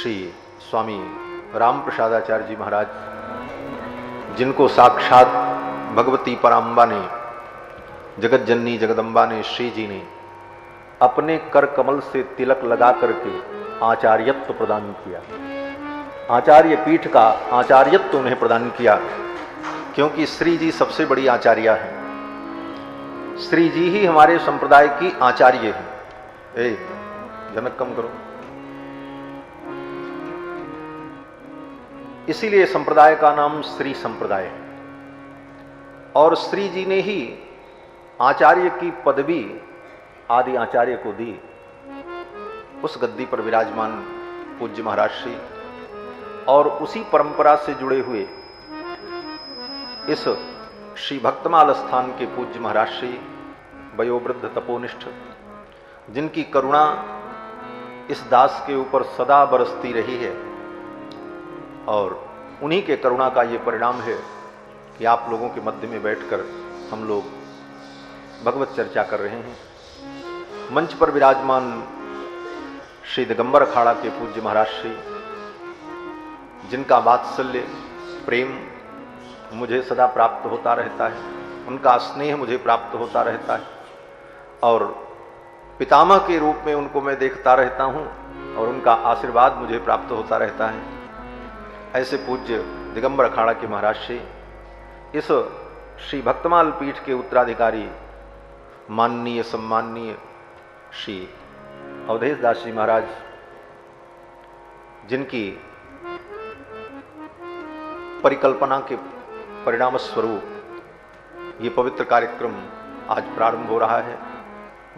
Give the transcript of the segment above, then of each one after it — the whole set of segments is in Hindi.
श्री स्वामी राम प्रसादाचार्य जी महाराज, जिनको साक्षात भगवती पराम्बा ने, जगत जननी जगदम्बा ने, श्री जी ने अपने कर कमल से तिलक लगा करके आचार्यत्व प्रदान किया, आचार्य पीठ का आचार्यत्व उन्हें प्रदान किया, क्योंकि श्री जी सबसे बड़ी आचार्या है। श्री जी ही हमारे संप्रदाय की आचार्य है। जनक कम करो। इसीलिए संप्रदाय का नाम श्री संप्रदाय है। और श्री जी ने ही आचार्य की पदवी आदि आचार्य को दी। उस गद्दी पर विराजमान पूज्य महाराज श्री और उसी परंपरा से जुड़े हुए इस श्री भक्तमाल स्थान के पूज्य महाराज श्री वयोवृद्ध तपोनिष्ठ, जिनकी करुणा इस दास के ऊपर सदा बरसती रही है, और उन्हीं के करुणा का ये परिणाम है कि आप लोगों के मध्य में बैठकर हम लोग भगवत चर्चा कर रहे हैं। मंच पर विराजमान श्री दिगंबर अखाड़ा के पूज्य महाराज श्री, जिनका वात्सल्य प्रेम मुझे सदा प्राप्त होता रहता है, उनका स्नेह मुझे प्राप्त होता रहता है, और पितामह के रूप में उनको मैं देखता रहता हूं और उनका आशीर्वाद मुझे प्राप्त होता रहता है। ऐसे पूज्य दिगंबर अखाड़ा के महाराज श्री इस श्री भक्तमाल पीठ के उत्तराधिकारी माननीय सम्माननीय श्री अवधेश दास जी महाराज, जिनकी परिकल्पना के परिणाम स्वरूप ये पवित्र कार्यक्रम आज प्रारंभ हो रहा है।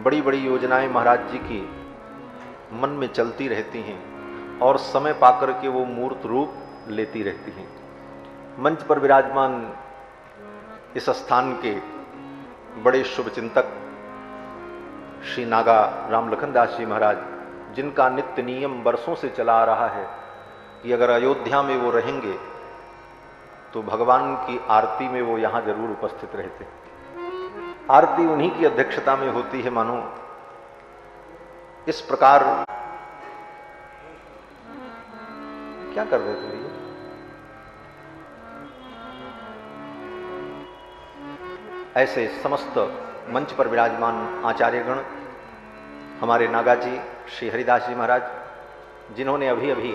बड़ी बड़ी योजनाएं महाराज जी की मन में चलती रहती हैं और समय पाकर के वो मूर्त रूप लेती रहती हैं। मंच पर विराजमान इस स्थान के बड़े शुभ चिंतक श्री नागा राम लखन दास जी महाराज, जिनका नित्य नियम वर्षों से चला आ रहा है कि अगर अयोध्या में वो रहेंगे तो भगवान की आरती में वो यहाँ जरूर उपस्थित रहते। आरती उन्हीं की अध्यक्षता में होती है। मानो इस प्रकार क्या कर रहे थे भैया? ऐसे समस्त मंच पर विराजमान आचार्यगण, हमारे नागा जी श्री हरिदास जी महाराज, जिन्होंने अभी अभी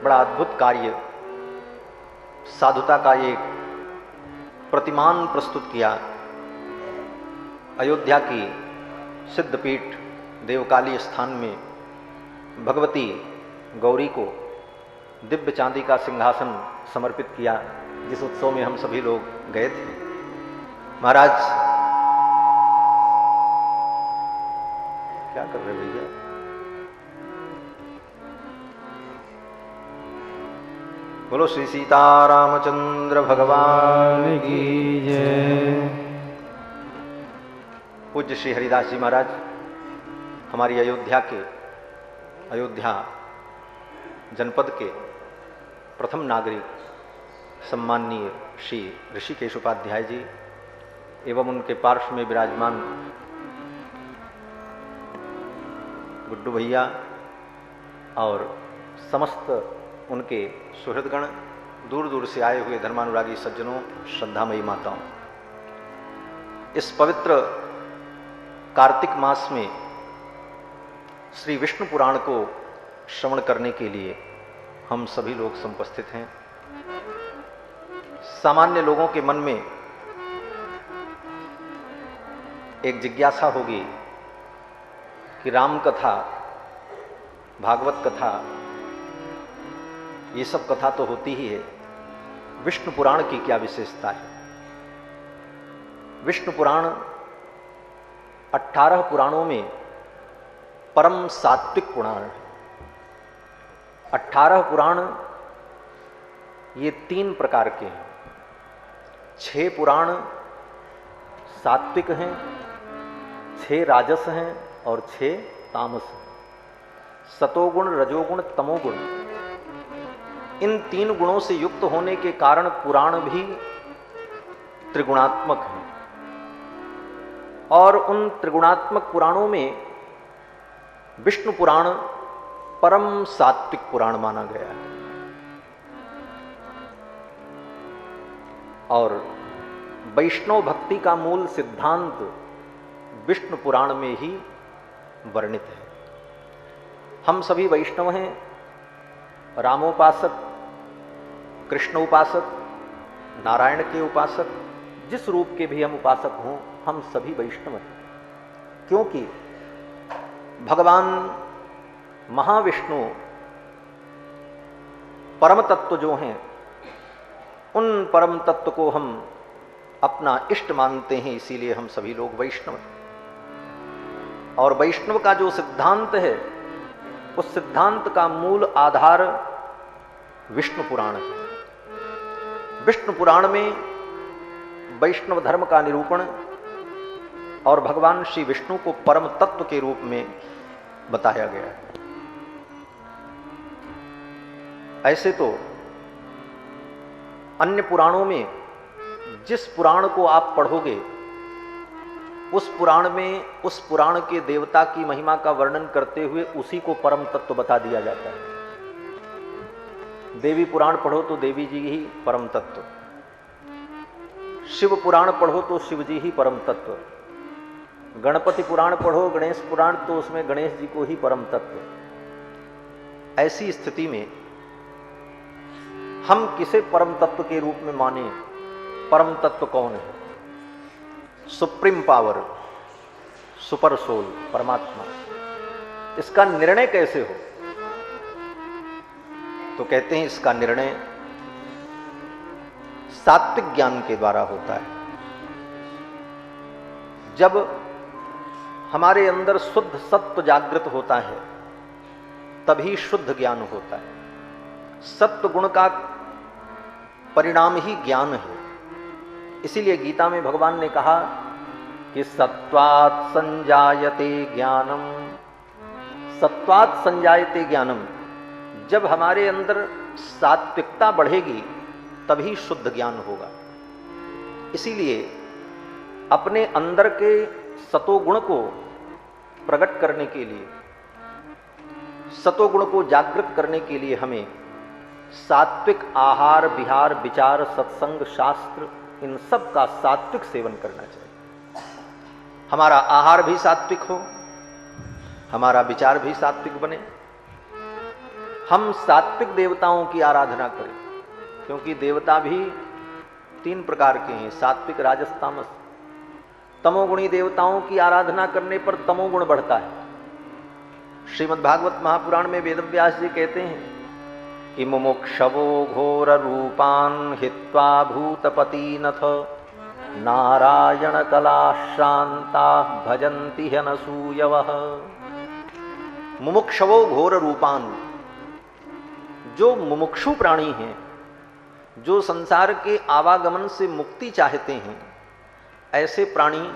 बड़ा अद्भुत कार्य, साधुता का एक प्रतिमान प्रस्तुत किया। अयोध्या की सिद्धपीठ देवकाली स्थान में भगवती गौरी को दिव्य चांदी का सिंहासन समर्पित किया, जिस उत्सव में हम सभी लोग गए थे। महाराज क्या कर रहे भैया? बोलो श्री सीतारामचंद्र भगवान की जय। पूज्य श्री हरिदास जी महाराज, हमारी अयोध्या जनपद के प्रथम नागरिक सम्माननीय श्री ऋषिकेश उपाध्याय जी एवं उनके पार्श्व में विराजमान गुड्डू भैया और समस्त उनके सुहृदगण, दूर दूर से आए हुए धर्मानुरागी सज्जनों, श्रद्धामयी माताओं, इस पवित्र कार्तिक मास में श्री विष्णु पुराण को श्रवण करने के लिए हम सभी लोग समुपस्थित हैं। सामान्य लोगों के मन में एक जिज्ञासा होगी कि राम कथा, भागवत कथा, ये सब कथा तो होती ही है, विष्णु पुराण की क्या विशेषता है? विष्णु पुराण 18 पुराणों में परम सात्विक पुराण है। 18 पुराण ये 3 प्रकार के हैं। 6 पुराण सात्विक हैं, 6 राजस हैं और 6 तामस हैं। सतोगुण, रजोगुण, तमोगुण, इन 3 गुणों से युक्त होने के कारण पुराण भी त्रिगुणात्मक हैं। और उन त्रिगुणात्मक पुराणों में विष्णु पुराण परम सात्विक पुराण माना गया है। और वैष्णव भक्ति का मूल सिद्धांत विष्णु पुराण में ही वर्णित है। हम सभी वैष्णव हैं, रामोपासक, कृष्ण उपासक, नारायण के उपासक, जिस रूप के भी हम उपासक हों, हम सभी वैष्णव हैं। क्योंकि भगवान महाविष्णु परम तत्व जो हैं, उन परम तत्व को हम अपना इष्ट मानते हैं, इसीलिए हम सभी लोग वैष्णव हैं। और वैष्णव का जो सिद्धांत है, उस सिद्धांत का मूल आधार विष्णु पुराण है। विष्णु पुराण में वैष्णव धर्म का निरूपण और भगवान श्री विष्णु को परम तत्व के रूप में बताया गया है। ऐसे तो अन्य पुराणों में जिस पुराण को आप पढ़ोगे, उस पुराण में उस पुराण के देवता की महिमा का वर्णन करते हुए उसी को परम तत्व बता दिया जाता है। देवी पुराण पढ़ो तो देवी जी ही परम तत्व, शिव पुराण पढ़ो तो शिव जी ही परम तत्व, गणपति पुराण पढ़ो, गणेश पुराण, तो उसमें गणेश जी को ही परम तत्व। ऐसी स्थिति में हम किसे परम तत्व के रूप में माने? परम तत्व कौन है? सुप्रीम पावर, सुपर सोल, परमात्मा। इसका निर्णय कैसे हो? तो कहते हैं इसका निर्णय सात्विक ज्ञान के द्वारा होता है। जब हमारे अंदर शुद्ध सत्व जागृत होता है, तभी शुद्ध ज्ञान होता है। सत्व गुण का परिणाम ही ज्ञान है। इसीलिए गीता में भगवान ने कहा कि सत्वात् संजायते ज्ञानम, सत्वात् संजायते ज्ञानम। जब हमारे अंदर सात्विकता बढ़ेगी, तभी शुद्ध ज्ञान होगा। इसीलिए अपने अंदर के सतोगुण को प्रकट करने के लिए, सतोगुण को जागृत करने के लिए हमें सात्विक आहार, विहार, विचार, सत्संग, शास्त्र, इन सब का सात्विक सेवन करना चाहिए। हमारा आहार भी सात्विक हो, हमारा विचार भी सात्विक बने, हम सात्विक देवताओं की आराधना करें। क्योंकि देवता भी 3 प्रकार के हैं, सात्विक, राजस, तामस। तमोगुणी देवताओं की आराधना करने पर तमोगुण बढ़ता है। श्रीमद् भागवत महापुराण में वेदव्यास जी कहते हैं कि मुमुक्षवो घोर रूपान हित्वा भूतपतिनथ नारायण कलाश्रांता भजन्ति ह्यनसूयवः। मुमुक्षवो घोर रूपान, जो मुमुक्षु प्राणी हैं, जो संसार के आवागमन से मुक्ति चाहते हैं, ऐसे प्राणी,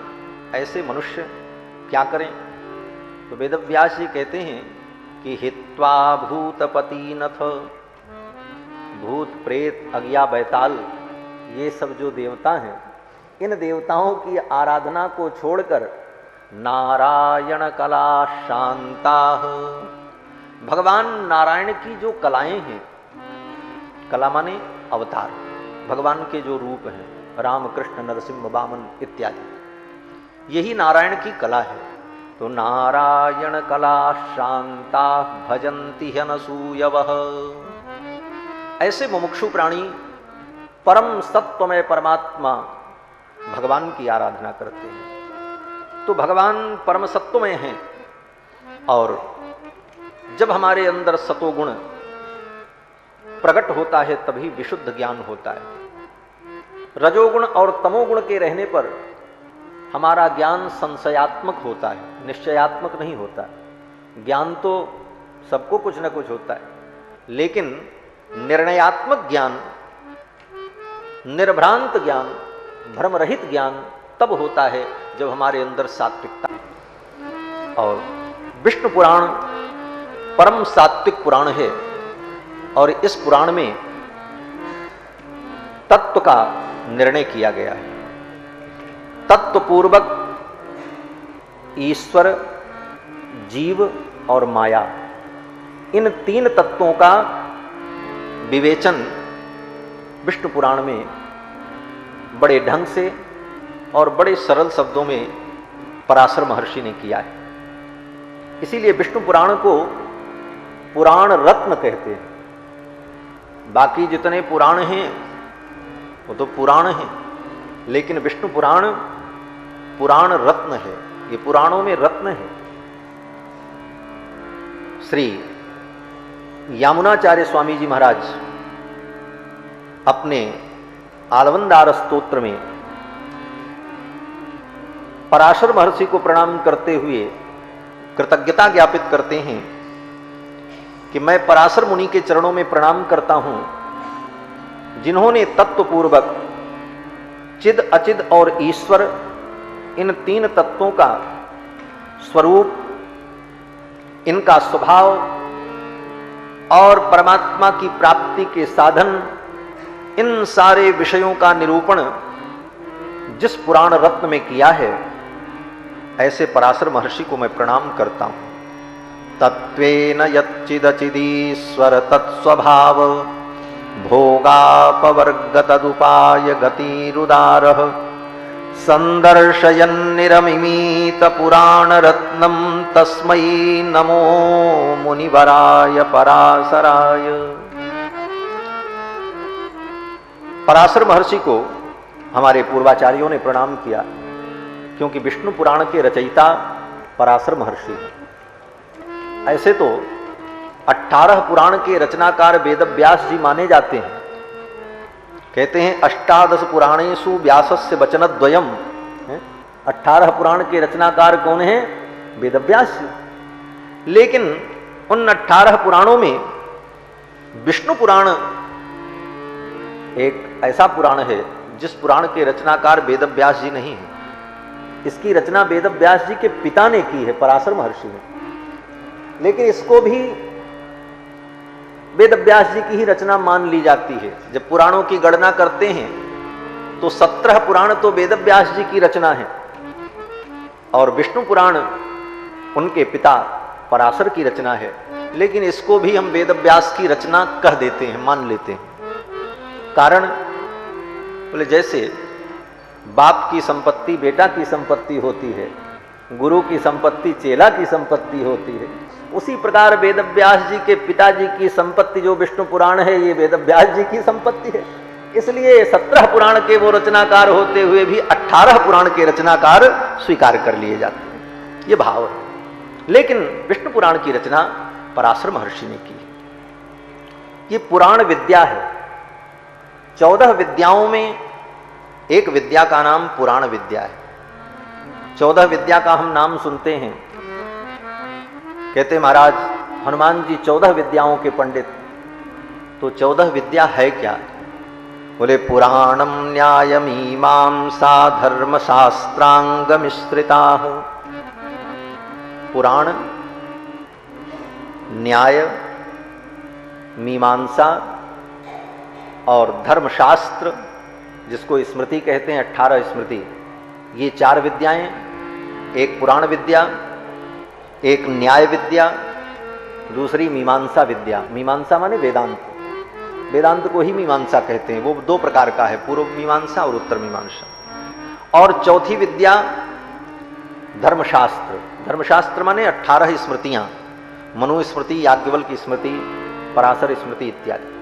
ऐसे मनुष्य क्या करें? तो वेदव्यास जी कहते हैं कि हित्वा भूतपतिनथ, भूत, प्रेत, अज्ञा, बैताल, ये सब जो देवता हैं, इन देवताओं की आराधना को छोड़कर नारायण कला शांता, भगवान नारायण की जो कलाएं हैं, कला माने अवतार, भगवान के जो रूप हैं, राम, कृष्ण, नरसिंह, वामन इत्यादि, यही नारायण की कला है। तो नारायण कला शांता भजन्ति ह्यनसूयवः। ऐसे मुमुक्षु प्राणी परम सत्वमय परमात्मा भगवान की आराधना करते हैं। तो भगवान परम सत्वमय हैं, और जब हमारे अंदर सतोगुण प्रकट होता है, तभी विशुद्ध ज्ञान होता है। रजोगुण और तमोगुण के रहने पर हमारा ज्ञान संशयात्मक होता है, निश्चयात्मक नहीं होता। ज्ञान तो सबको कुछ न कुछ होता है, लेकिन निर्णयात्मक ज्ञान, निर्भ्रांत ज्ञान, भ्रमरहित ज्ञान तब होता है जब हमारे अंदर सात्विकता। और विष्णु पुराण परम सात्विक पुराण है, और इस पुराण में तत्व का निर्णय किया गया है। तत्वपूर्वक ईश्वर, जीव और माया, इन तीन तत्वों का विवेचन विष्णु पुराण में बड़े ढंग से और बड़े सरल शब्दों में पराशर महर्षि ने किया है। इसीलिए विष्णु पुराण को पुराण रत्न कहते हैं। बाकी जितने पुराण हैं वो तो पुराण हैं, लेकिन विष्णु पुराण पुराण रत्न है। ये पुराणों में रत्न है। श्री यामुनाचार्य स्वामी जी महाराज अपने आलवंदार स्तोत्र में पराशर महर्षि को प्रणाम करते हुए कृतज्ञता ज्ञापित करते हैं कि मैं पराशर मुनि के चरणों में प्रणाम करता हूं, जिन्होंने तत्वपूर्वक चिद अचिद और ईश्वर इन तीन तत्वों का स्वरूप, इनका स्वभाव और परमात्मा की प्राप्ति के साधन, इन सारे विषयों का निरूपण जिस पुराण रत्न में किया है, ऐसे पराशर महर्षि को मैं प्रणाम करता हूं। तत्वेन यच्चिदचिदीश्वर तत्स्वभाव भोगापवर्ग तदुपाय गतिरुदारः संदर्शयन्निरमिमीत पुराण रत्नम तस्मै नमो मुनिवराय पराशराय। पराशर महर्षि को हमारे पूर्वाचार्यों ने प्रणाम किया, क्योंकि विष्णु पुराण के रचयिता पराशर महर्षि हैं। ऐसे तो 18 पुराण के रचनाकार वेदव्यास जी माने जाते हैं। कहते हैं 18 पुराणेषु व्यासस्य वचनद्वयम्। 18 पुराण के रचनाकार कौन हैं? वेदव्यास जी। लेकिन उन 18 पुराणों में विष्णु पुराण एक ऐसा पुराण है जिस पुराण के रचनाकार वेदव्यास जी नहीं है। इसकी रचना वेदव्यास जी के पिता ने की है, पराशर महर्षि ने, लेकिन इसको भी वेदव्यास जी की ही रचना मान ली जाती है। जब पुराणों की गणना करते हैं तो 17 पुराण तो वेदव्यास जी की रचना है और विष्णु पुराण उनके पिता पराशर की रचना है, लेकिन इसको भी हम वेदव्यास की रचना कह देते हैं, मान लेते हैं। कारण बोले जैसे बाप की संपत्ति बेटा की संपत्ति होती है, गुरु की संपत्ति चेला की संपत्ति होती है, उसी प्रकार वेदव्यास जी के पिताजी की संपत्ति जो विष्णु पुराण है, ये वेदव्यास जी की संपत्ति है। इसलिए 17 पुराण के वो रचनाकार होते हुए भी 18 पुराण के रचनाकार स्वीकार कर लिए जाते हैं। ये भाव है। लेकिन विष्णु पुराण की रचना पराशर महर्षि ने की है। ये पुराण विद्या है। 14 विद्याओं में एक विद्या का नाम पुराण विद्या है। 14 विद्या का हम नाम सुनते हैं। कहते महाराज हनुमान जी 14 विद्याओं के पंडित। तो 14 विद्या है क्या? बोले पुराणम न्याय मीमांसा धर्म शास्त्रांग मिश्रिता। पुराण, न्याय, मीमांसा और धर्मशास्त्र, जिसको स्मृति कहते हैं, 18 स्मृति, ये 4 विद्याएं। एक पुराण विद्या, एक न्याय विद्या, दूसरी मीमांसा विद्या। मीमांसा माने वेदांत। वेदांत को ही मीमांसा कहते हैं। वो 2 प्रकार का है, पूर्व मीमांसा और उत्तर मीमांसा। और चौथी विद्या धर्मशास्त्र। धर्मशास्त्र माने 18 स्मृतियां, मनु स्मृति, याज्ञवल्क्य स्मृति, पराशर स्मृति इत्यादि।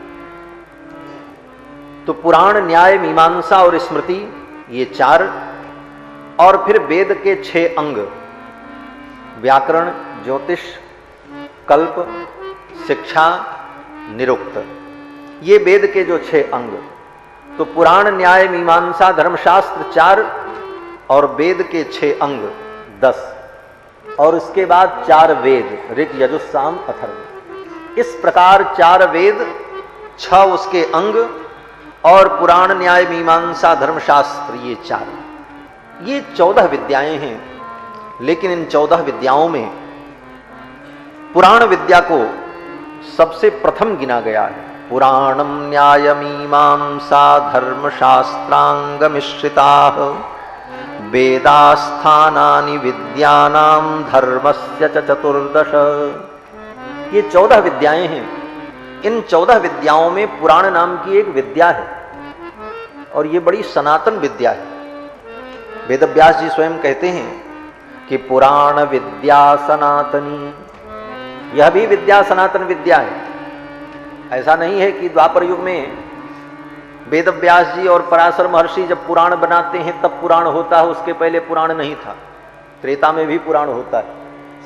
तो पुराण, न्याय, मीमांसा और स्मृति, ये 4। और फिर वेद के 6 अंग, व्याकरण, ज्योतिष, कल्प, शिक्षा, निरुक्त, ये वेद के जो 6 अंग। तो पुराण, न्याय, मीमांसा, धर्मशास्त्र 4 और वेद के 6 अंग 10। और उसके बाद 4 वेद, ऋग, यजुः, साम, अथर्व। इस प्रकार 4 वेद, 6 उसके अंग और पुराण, न्याय, मीमांसा, धर्मशास्त्र, ये 4। ये 14 विद्याएं हैं। लेकिन इन 14 विद्याओं में पुराण विद्या को सबसे प्रथम गिना गया है। पुराणम न्याय मीमांसा धर्मशास्त्रांग मिश्रिताः वेदास्थानानि विद्यानां धर्मस्य च 14। ये 14 विद्याएं हैं। इन 14 विद्याओं में पुराण नाम की एक विद्या है और ये बड़ी सनातन विद्या है। वेदव्यास जी स्वयं कहते हैं कि पुराण विद्या सनातनी, यह भी विद्या सनातन विद्या है। ऐसा नहीं है कि द्वापर युग में वेदव्यास जी और पराशर महर्षि जब पुराण बनाते हैं तब पुराण होता है, उसके पहले पुराण नहीं था। त्रेता में भी पुराण होता है,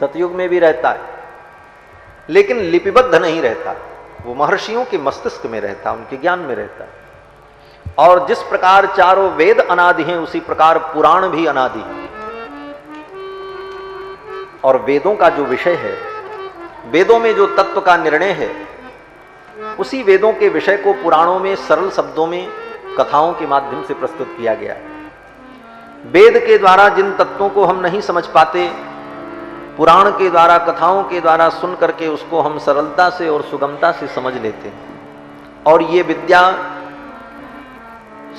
सतयुग में भी रहता है, लेकिन लिपिबद्ध नहीं रहता। वो महर्षियों के मस्तिष्क में रहता, उनके ज्ञान में रहता है। और जिस प्रकार चारों वेद अनादि हैं, उसी प्रकार पुराण भी अनादि है। और वेदों का जो विषय है, वेदों में जो तत्व का निर्णय है, उसी वेदों के विषय को पुराणों में सरल शब्दों में कथाओं के माध्यम से प्रस्तुत किया गया है। वेद के द्वारा जिन तत्वों को हम नहीं समझ पाते, पुराण के द्वारा, कथाओं के द्वारा सुन करके उसको हम सरलता से और सुगमता से समझ लेते हैं। और ये विद्या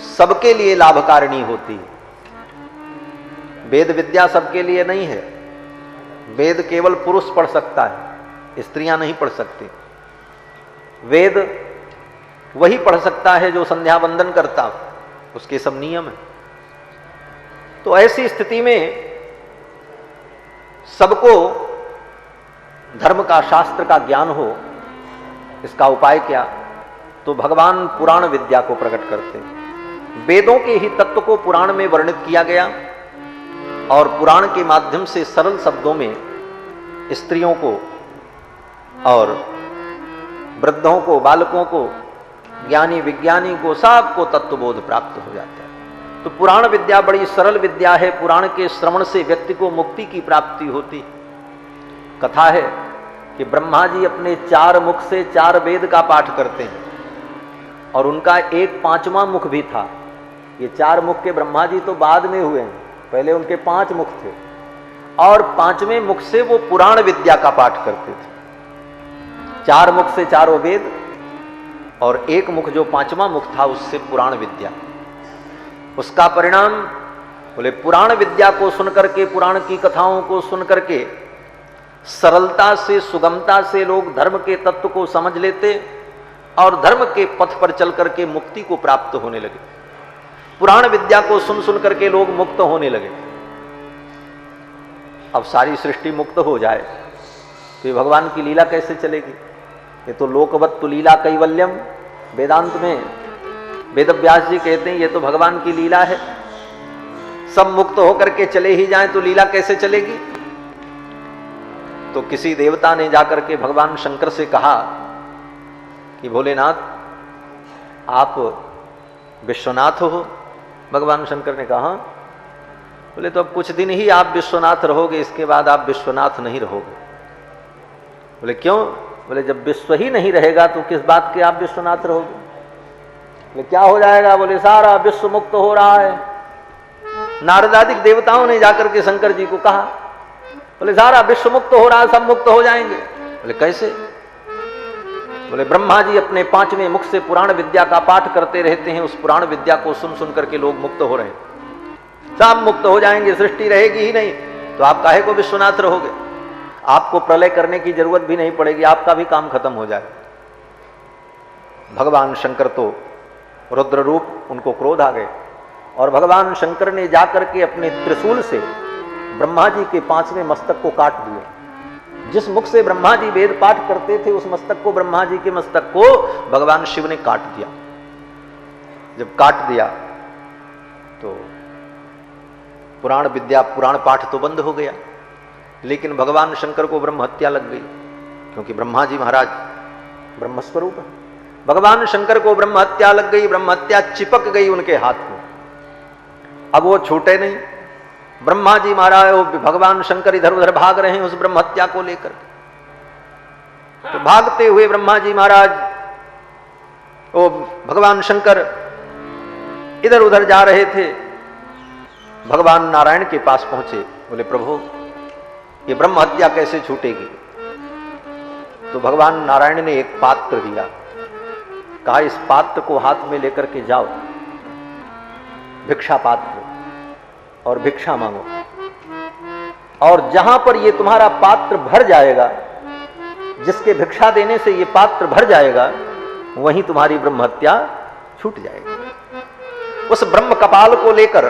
सबके लिए लाभकारिणी होती है। वेद विद्या सबके लिए नहीं है। वेद केवल पुरुष पढ़ सकता है, स्त्रियां नहीं पढ़ सकती। वेद वही पढ़ सकता है जो संध्या वंदन करता हो, उसके सब नियम है। तो ऐसी स्थिति में सबको धर्म का, शास्त्र का ज्ञान हो, इसका उपाय क्या? तो भगवान पुराण विद्या को प्रकट करते हैं। वेदों के ही तत्व को पुराण में वर्णित किया गया और पुराण के माध्यम से सरल शब्दों में स्त्रियों को और वृद्धों को, बालकों को, ज्ञानी विज्ञानी को, सबको तत्वबोध प्राप्त हो जाता है। तो पुराण विद्या बड़ी सरल विद्या है। पुराण के श्रवण से व्यक्ति को मुक्ति की प्राप्ति होती। कथा है कि ब्रह्मा जी अपने 4 मुख से 4 वेद का पाठ करते हैं और उनका एक 5वां मुख भी था। ये 4 मुख के ब्रह्मा जी तो बाद में हुए हैं, पहले उनके 5 मुख थे और 5वें मुख से वो पुराण विद्या का पाठ करते थे। 4 मुख से 4 वेद और एक मुख जो 5वां मुख था, उससे पुराण विद्या। उसका परिणाम बोले पुराण विद्या को सुनकर के, पुराण की कथाओं को सुनकर के सरलता से, सुगमता से लोग धर्म के तत्व को समझ लेते और धर्म के पथ पर चल करके मुक्ति को प्राप्त होने लगे। पुराण विद्या को सुन सुन करके लोग मुक्त होने लगे। अब सारी सृष्टि मुक्त हो जाए तो ये भगवान की लीला कैसे चलेगी? ये तो लोकवत्तु लीला कैवल्यम, वेदांत में वेदव्यास जी कहते हैं ये तो भगवान की लीला है। सब मुक्त होकर के चले ही जाएं तो लीला कैसे चलेगी? तो किसी देवता ने जाकर के भगवान शंकर से कहा कि भोलेनाथ आप विश्वनाथ हो। भगवान शंकर ने कहा, बोले तो अब कुछ दिन ही आप विश्वनाथ रहोगे, इसके बाद आप विश्वनाथ नहीं रहोगे। बोले क्यों? बोले जब विश्व ही नहीं रहेगा तो किस बात के आप विश्वनाथ रहोगे? बोले क्या हो जाएगा? बोले सारा विश्व मुक्त हो रहा है। नारदादिक देवताओं ने जाकर के शंकर जी को कहा, बोले सारा विश्व मुक्त हो रहा है, सब मुक्त हो जाएंगे। बोले कैसे? बोले ब्रह्मा जी अपने 5वें मुख से पुराण विद्या का पाठ करते रहते हैं, उस पुराण विद्या को सुन सुन करके लोग मुक्त हो रहे हैं, सब मुक्त हो जाएंगे, सृष्टि रहेगी ही नहीं। तो आप काहे को विश्वनाथ रहोगे? आपको प्रलय करने की जरूरत भी नहीं पड़ेगी, आपका भी काम खत्म हो जाए। भगवान शंकर तो रुद्र रूप, उनको क्रोध आ गए और भगवान शंकर ने जाकर के अपने त्रिशूल से ब्रह्मा जी के 5वें मस्तक को काट दिया। जिस मुख से ब्रह्मा जी वेद पाठ करते थे, उस मस्तक को, ब्रह्मा जी के मस्तक को भगवान शिव ने काट दिया। जब काट दिया तो पुराण विद्या, पुराण पाठ तो बंद हो गया, लेकिन भगवान शंकर को ब्रह्म हत्या लग गई, क्योंकि ब्रह्मा जी महाराज ब्रह्मस्वरूप है। भगवान शंकर को ब्रह्म हत्या लग गई, ब्रह्म हत्या चिपक गई उनके हाथ में। अब वो छूटे नहीं। ब्रह्मा जी महाराज, भगवान शंकर इधर उधर भाग रहे हैं उस ब्रह्म हत्या को लेकर। तो भागते हुए ब्रह्मा जी महाराज, वो भगवान शंकर इधर उधर जा रहे थे। भगवान नारायण के पास पहुंचे, बोले प्रभु ये ब्रह्म हत्या कैसे छूटेगी? तो भगवान नारायण ने एक पात्र दिया, कहा इस पात्र को हाथ में लेकर के जाओ, भिक्षा पात्र, और भिक्षा मांगो, और जहां पर ये तुम्हारा पात्र भर जाएगा जिसके भिक्षा देने से ये पात्र भर जाएगा, वहीं तुम्हारी ब्रह्म हत्या छूट जाएगी। उस ब्रह्म कपाल को लेकर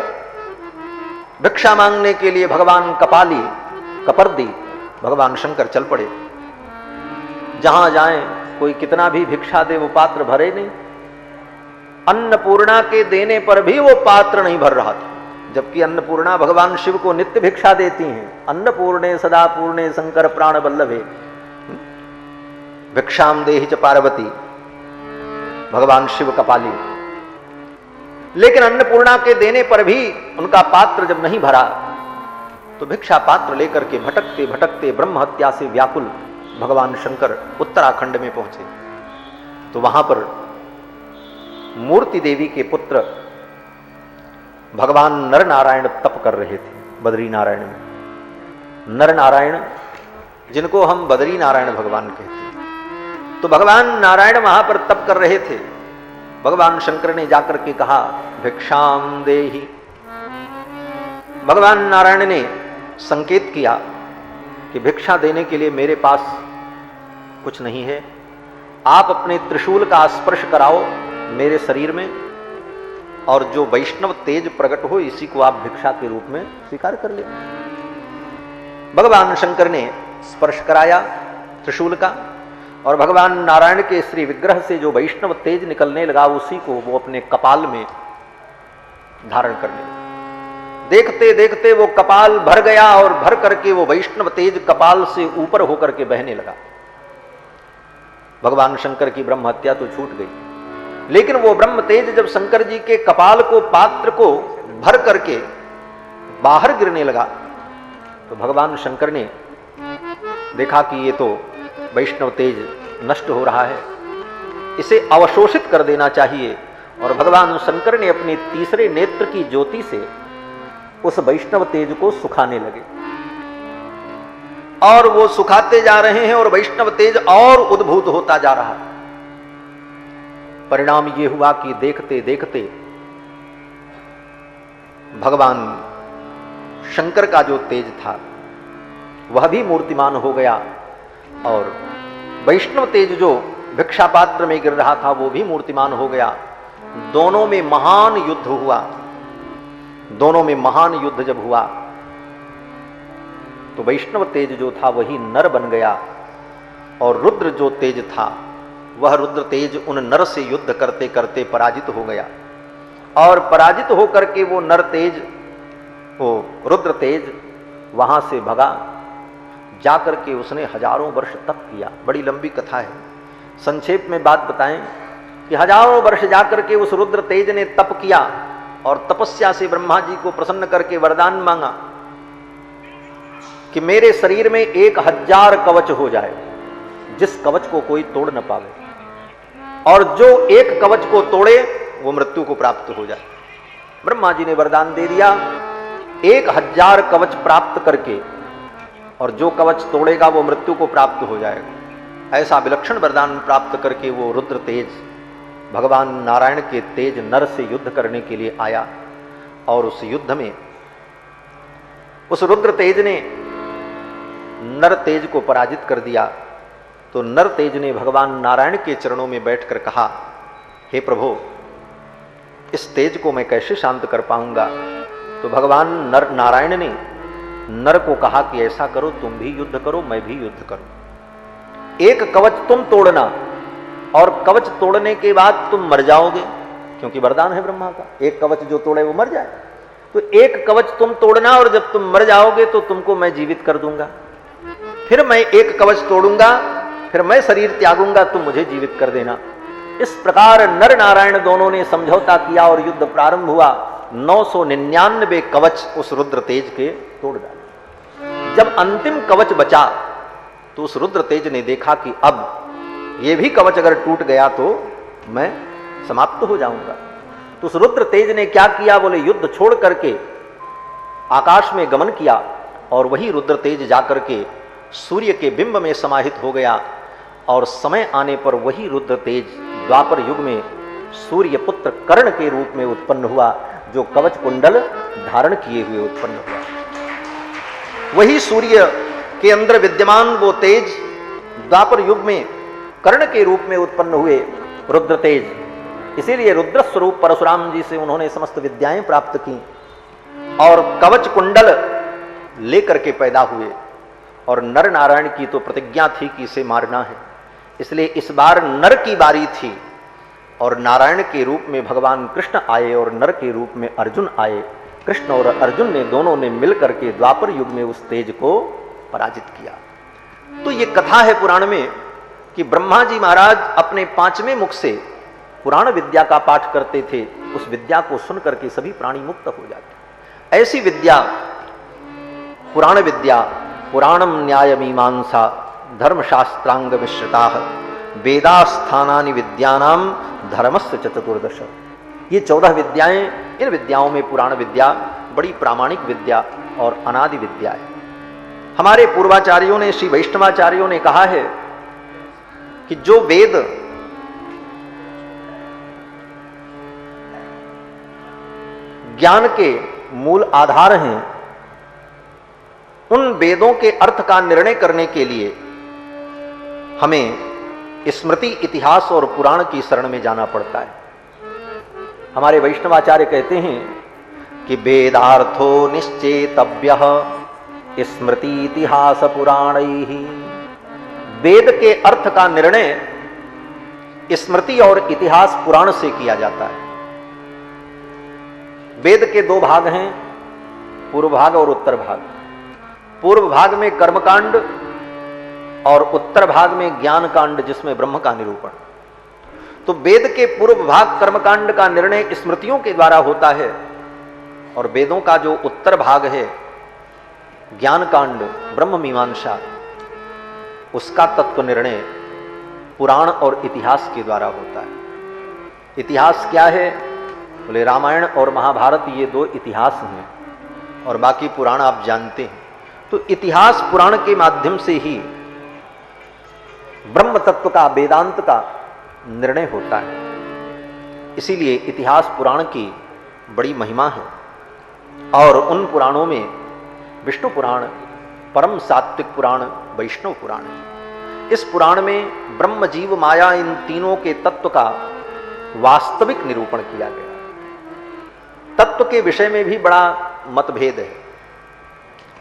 भिक्षा मांगने के लिए भगवान कपाली कपर्दी भगवान शंकर चल पड़े। जहां जाएं कोई कितना भी भिक्षा दे वो पात्र भरे नहीं। अन्नपूर्णा के देने पर भी वो पात्र नहीं भर रहा था, जबकि अन्नपूर्णा भगवान शिव को नित्य भिक्षा देती हैं। अन्नपूर्णे सदा पूर्णे शंकर प्राण बल्लभे भिक्षाम देहि च पार्वती, भगवान शिव कपाली। लेकिन अन्नपूर्णा के देने पर भी उनका पात्र जब नहीं भरा तो भिक्षा पात्र लेकर के भटकते भटकते ब्रह्म हत्या से व्याकुल भगवान शंकर उत्तराखंड में पहुंचे। तो वहां पर मूर्ति देवी के पुत्र भगवान नर नारायण तप कर रहे थे बद्री नारायण में। नर नारायण जिनको हम बद्री नारायण भगवान कहते हैं, तो भगवान नारायण वहां पर तप कर रहे थे। भगवान शंकर ने जाकर के कहा भिक्षाम देहि। भगवान नारायण ने संकेत किया कि भिक्षा देने के लिए मेरे पास कुछ नहीं है, आप अपने त्रिशूल का स्पर्श कराओ मेरे शरीर में, और जो वैष्णव तेज प्रकट हो इसी को आप भिक्षा के रूप में स्वीकार कर ले। भगवान शंकर ने स्पर्श कराया त्रिशूल का, और भगवान नारायण के श्री विग्रह से जो वैष्णव तेज निकलने लगा उसी को वो अपने कपाल में धारण करने लगा। देखते देखते वो कपाल भर गया और भर करके वो वैष्णव तेज कपाल से ऊपर होकर के बहने लगा। भगवान शंकर की ब्रह्म हत्या तो छूट गई, लेकिन वो ब्रह्म तेज जब शंकर जी के कपाल को पात्र को भर करके बाहर गिरने लगा तो भगवान शंकर ने देखा कि ये तो वैष्णव तेज नष्ट हो रहा है, इसे अवशोषित कर देना चाहिए। और भगवान शंकर ने अपने तीसरे नेत्र की ज्योति से उस वैष्णव तेज को सुखाने लगे, और वो सुखाते जा रहे हैं और वैष्णव तेज और उद्भूत होता जा रहा है। परिणाम ये हुआ कि देखते देखते भगवान शंकर का जो तेज था वह भी मूर्तिमान हो गया, और वैष्णव तेज जो भिक्षा पात्र में गिर रहा था वो भी मूर्तिमान हो गया। दोनों में महान युद्ध हुआ। दोनों में महान युद्ध जब हुआ तो वैष्णव तेज जो था वही नर बन गया, और रुद्र जो तेज था वह रुद्र तेज उन नर से युद्ध करते करते पराजित हो गया। और पराजित होकर के वो नर तेज, वो रुद्र तेज वहां से भगा, जाकर के उसने हजारों वर्ष तप किया। बड़ी लंबी कथा है, संक्षेप में बात बताएं कि हजारों वर्ष जाकर के उस रुद्र तेज ने तप किया, और तपस्या से ब्रह्मा जी को प्रसन्न करके वरदान मांगा कि मेरे शरीर में 1000 कवच हो जाए, जिस कवच को कोई तोड़ न पावे, और जो एक कवच को तोड़े वो मृत्यु को प्राप्त हो जाए। ब्रह्मा जी ने वरदान दे दिया 1000 कवच प्राप्त करके, और जो कवच तोड़ेगा वो मृत्यु को प्राप्त हो जाएगा। ऐसा विलक्षण वरदान प्राप्त करके वो रुद्र तेज भगवान नारायण के तेज नर से युद्ध करने के लिए आया, और उस युद्ध में उस रुद्र तेज ने नर तेज को पराजित कर दिया। तो नर तेज ने भगवान नारायण के चरणों में बैठकर कहा, हे प्रभु, इस तेज को मैं कैसे शांत कर पाऊंगा। तो भगवान नर नारायण ने नर को कहा कि ऐसा करो, तुम भी युद्ध करो, मैं भी युद्ध करूं। एक कवच तुम तोड़ना, और कवच तोड़ने के बाद तुम मर जाओगे, क्योंकि वरदान है ब्रह्मा का, एक कवच जो तोड़े वो मर जाए। तो एक कवच तुम तोड़ना, और जब तुम मर जाओगे तो तुमको मैं जीवित कर दूंगा। फिर मैं एक कवच तोड़ूंगा, फिर मैं शरीर त्यागूंगा, तुम मुझे जीवित कर देना। इस प्रकार नर नारायण दोनों ने समझौता किया और युद्ध प्रारंभ हुआ। 999 कवच उस रुद्र तेज के तोड़ डाले। जब अंतिम कवच बचा तो उस रुद्र तेज ने देखा कि अब ये भी कवच अगर टूट गया तो मैं समाप्त हो जाऊंगा। तो उस रुद्र तेज ने क्या किया, बोले युद्ध छोड़ करके आकाश में गमन किया, और वही रुद्र तेज जाकर के सूर्य के बिंब में समाहित हो गया। और समय आने पर वही रुद्र तेज द्वापर युग में सूर्य पुत्र कर्ण के रूप में उत्पन्न हुआ, जो कवच कुंडल धारण किए हुए उत्पन्न हुआ। वही सूर्य के अंदर विद्यमान वो तेज द्वापर युग में कर्ण के रूप में उत्पन्न हुए रुद्र तेज, इसीलिए रुद्र स्वरूप परशुराम जी से उन्होंने समस्त विद्याएं प्राप्त की और कवच कुंडल लेकर के पैदा हुए। और नर नारायण की तो प्रतिज्ञा थी कि इसे मारना है, इसलिए इस बार नर की बारी थी और नारायण के रूप में भगवान कृष्ण आए और नर के रूप में अर्जुन आए। कृष्ण और अर्जुन ने दोनों ने मिलकर के द्वापर युग में उस तेज को पराजित किया। तो ये कथा है पुराण में कि ब्रह्मा जी महाराज अपने 5वें मुख से पुराण विद्या का पाठ करते थे, उस विद्या को सुन करके सभी प्राणी मुक्त हो जाते। ऐसी विद्या पुराण विद्या, पुराणम न्याय मीमांसा धर्मशास्त्रांग मिश्रिता वेदास्थानानि विद्यानाम धर्मस्य चतुर्दश। ये 14 विद्याएं, इन विद्याओं में पुराण विद्या बड़ी प्रामाणिक विद्या और अनादि विद्या है। हमारे पूर्वाचार्यों ने, श्री वैष्णवाचार्यों ने कहा है कि जो वेद ज्ञान के मूल आधार हैं, उन वेदों के अर्थ का निर्णय करने के लिए हमें स्मृति, इतिहास और पुराण की शरण में जाना पड़ता है। हमारे वैष्णवाचार्य कहते हैं कि वेदार्थो निश्चेतव्यः स्मृति इतिहास पुराणैः। वेद के अर्थ का निर्णय स्मृति और इतिहास पुराण से किया जाता है। वेद के 2 भाग हैं, पूर्व भाग और उत्तर भाग। पूर्व भाग में कर्मकांड और उत्तर भाग में ज्ञान कांड, जिसमें ब्रह्म का निरूपण। तो वेद के पूर्व भाग कर्मकांड का निर्णय स्मृतियों के द्वारा होता है और वेदों का जो उत्तर भाग है ज्ञान कांड, ब्रह्म मीमांसा, उसका तत्व निर्णय पुराण और इतिहास के द्वारा होता है। इतिहास क्या है? बोले रामायण और महाभारत, ये 2 इतिहास हैं और बाकी पुराण आप जानते हैं। तो इतिहास पुराण के माध्यम से ही ब्रह्म तत्व का, वेदांत का निर्णय होता है। इसीलिए इतिहास पुराण की बड़ी महिमा है। और उन पुराणों में विष्णु पुराण, परम सात्विक पुराण, वैष्णव पुराण है। इस पुराण में ब्रह्म, जीव, माया, इन तीनों के तत्व का वास्तविक निरूपण किया गया। तत्व के विषय में भी बड़ा मतभेद है।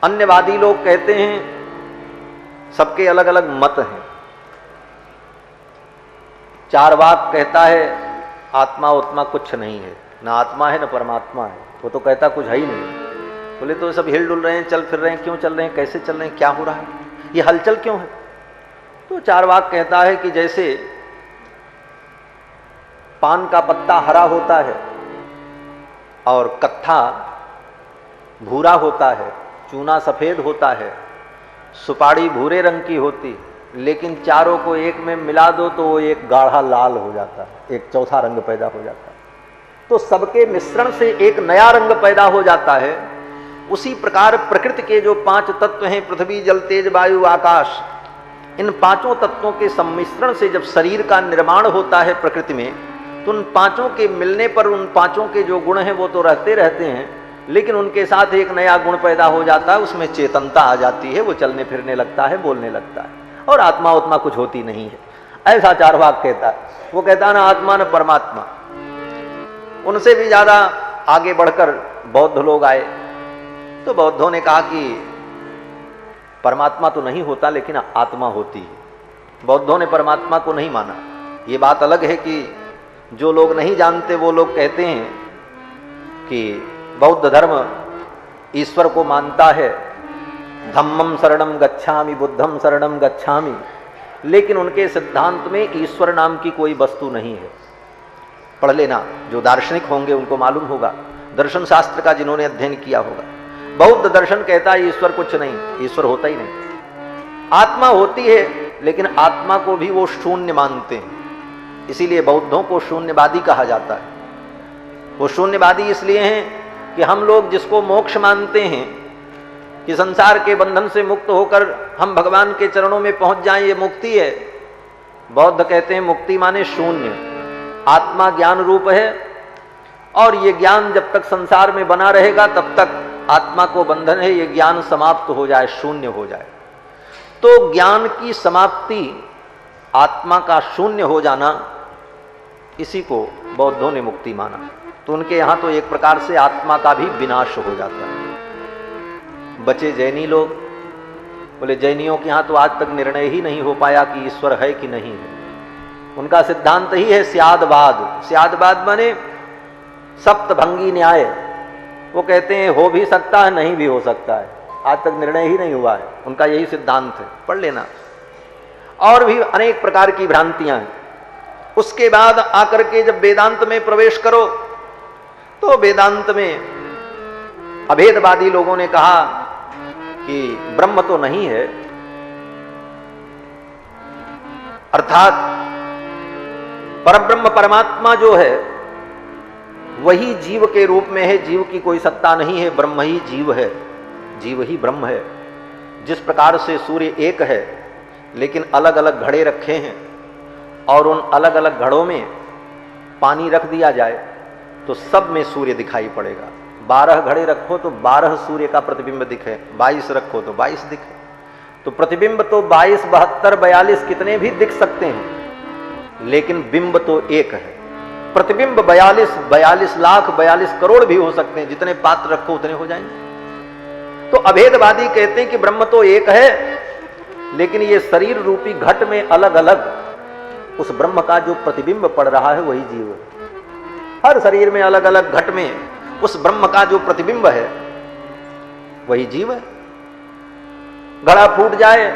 अन्यवादी लोग कहते हैं, सबके अलग अलग मत हैं। चारवाक कहता है आत्मा उत्मा कुछ नहीं है, ना आत्मा है ना परमात्मा है, वो तो कहता कुछ है ही नहीं। बोले तो सब हिल डुल रहे हैं, चल फिर रहे हैं, क्यों चल रहे हैं, कैसे चल रहे हैं, क्या हो रहा है, ये हलचल क्यों है? तो चारवाक कहता है कि जैसे पान का पत्ता हरा होता है और कत्था भूरा होता है, चूना सफेद होता है, सुपारी भूरे रंग की होती, लेकिन चारों को एक में मिला दो तो वो एक गाढ़ा लाल हो जाता है, एक चौथा रंग पैदा हो जाता है। तो सबके मिश्रण से एक नया रंग पैदा हो जाता है। उसी प्रकार प्रकृति के जो 5 तत्व हैं, पृथ्वी, जल, तेज, वायु, आकाश, इन 5 तत्वों के सम्मिश्रण से जब शरीर का निर्माण होता है प्रकृति में, तो उन 5 के मिलने पर उन 5 के जो गुण हैं वो तो रहते रहते हैं, लेकिन उनके साथ एक नया गुण पैदा हो जाता है, उसमें चेतनता आ जाती है, वो चलने फिरने लगता है, बोलने लगता है, और आत्मा उतना कुछ होती नहीं है। ऐसा चारवाक कहता है। वो कहता है ना आत्मा न परमात्मा। उनसे भी ज्यादा आगे बढ़कर बौद्ध लोग आए, तो बौद्धों ने कहा कि परमात्मा तो नहीं होता लेकिन आत्मा होती है। बौद्धों ने परमात्मा को नहीं माना। ये बात अलग है कि जो लोग नहीं जानते वो लोग कहते हैं कि बौद्ध धर्म ईश्वर को मानता है, धम्मम शरणम गच्छामि, बुद्धम शरणम गच्छामि, लेकिन उनके सिद्धांत में ईश्वर नाम की कोई वस्तु नहीं है। पढ़ लेना, जो दार्शनिक होंगे उनको मालूम होगा, दर्शन शास्त्र का जिन्होंने अध्ययन किया होगा। बौद्ध दर्शन कहता है ईश्वर कुछ नहीं, ईश्वर होता ही नहीं। आत्मा होती है, लेकिन आत्मा को भी वो शून्य मानते हैं, इसीलिए बौद्धों को शून्यवादी कहा जाता है। वो शून्यवादी इसलिए हैं कि हम लोग जिसको मोक्ष मानते हैं कि संसार के बंधन से मुक्त होकर हम भगवान के चरणों में पहुंच जाएं, ये मुक्ति है। बौद्ध कहते हैं मुक्ति माने शून्य। आत्मा ज्ञान रूप है और ये ज्ञान जब तक संसार में बना रहेगा तब तक आत्मा को बंधन है, ये ज्ञान समाप्त हो जाए, शून्य हो जाए। तो ज्ञान की समाप्ति, आत्मा का शून्य हो जाना, इसी को बौद्धों ने मुक्ति माना। तो उनके यहां तो एक प्रकार से आत्मा का भी विनाश हो जाता है। बचे जैनी लोग, बोले जैनियों के यहां तो आज तक निर्णय ही नहीं हो पाया कि ईश्वर है कि नहीं है। उनका सिद्धांत ही है स्यादवाद। स्यादवाद माने सप्तभंगी न्याय। वो कहते हैं हो भी सकता है, नहीं भी हो सकता है, आज तक निर्णय ही नहीं हुआ है। उनका यही सिद्धांत है, पढ़ लेना। और भी अनेक प्रकार की भ्रांतियां हैं। उसके बाद आकर के जब वेदांत में प्रवेश करो तो वेदांत में अभेदवादी लोगों ने कहा कि ब्रह्म तो नहीं है, अर्थात परब्रह्म परमात्मा जो है वही जीव के रूप में है, जीव की कोई सत्ता नहीं है, ब्रह्म ही जीव है, जीव ही ब्रह्म है। जिस प्रकार से सूर्य एक है लेकिन अलग अलग घड़े रखे हैं और उन अलग अलग घड़ों में पानी रख दिया जाए तो सब में सूर्य दिखाई पड़ेगा। 12 घड़े रखो तो 12 सूर्य का प्रतिबिंब दिखे, 22 रखो तो 22 दिखे। तो प्रतिबिंब तो 22, 72, 42 कितने भी दिख सकते हैं, लेकिन बिंब तो एक है। प्रतिबिंब 42 लाख 42 करोड़ भी हो सकते हैं, जितने पात्र रखो उतने हो जाएंगे। तो अभेदवादी कहते हैं कि ब्रह्म तो एक है, लेकिन ये शरीर रूपी घट में अलग अलग उस ब्रह्म का जो प्रतिबिंब पड़ रहा है वही जीव है। हर शरीर में अलग अलग घट में उस ब्रह्म का जो प्रतिबिंब है वही जीव है। घड़ा फूट जाए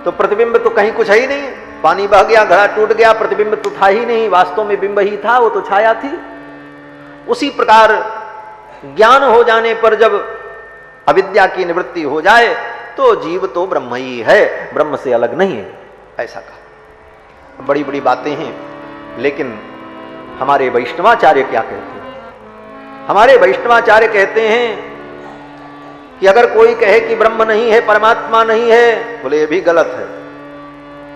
तो प्रतिबिंब तो कहीं कुछ है ही नहीं, पानी बह गया, घड़ा टूट गया, प्रतिबिंब तो था ही नहीं, वास्तव में बिंब ही था, वो तो छाया थी। उसी प्रकार ज्ञान हो जाने पर जब अविद्या की निवृत्ति हो जाए तो जीव तो ब्रह्म ही है, ब्रह्म से अलग नहीं है, ऐसा कहा। बड़ी बड़ी बातें हैं, लेकिन हमारे वैष्णवाचार्य क्या कहते हैं? हमारे वैष्णवाचार्य कहते हैं कि अगर कोई कहे कि ब्रह्म नहीं है, परमात्मा नहीं है, बोले ये भी गलत है।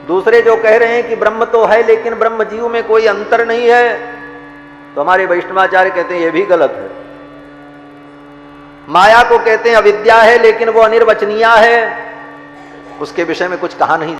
दूसरे जो कह रहे हैं कि ब्रह्म तो है लेकिन ब्रह्म जीव में कोई अंतर नहीं है, तो हमारे वैष्णवाचार्य कहते हैं ये भी गलत है। माया को कहते हैं अविद्या है लेकिन वो अनिर्वचनीय है, उसके विषय में कुछ कहा नहीं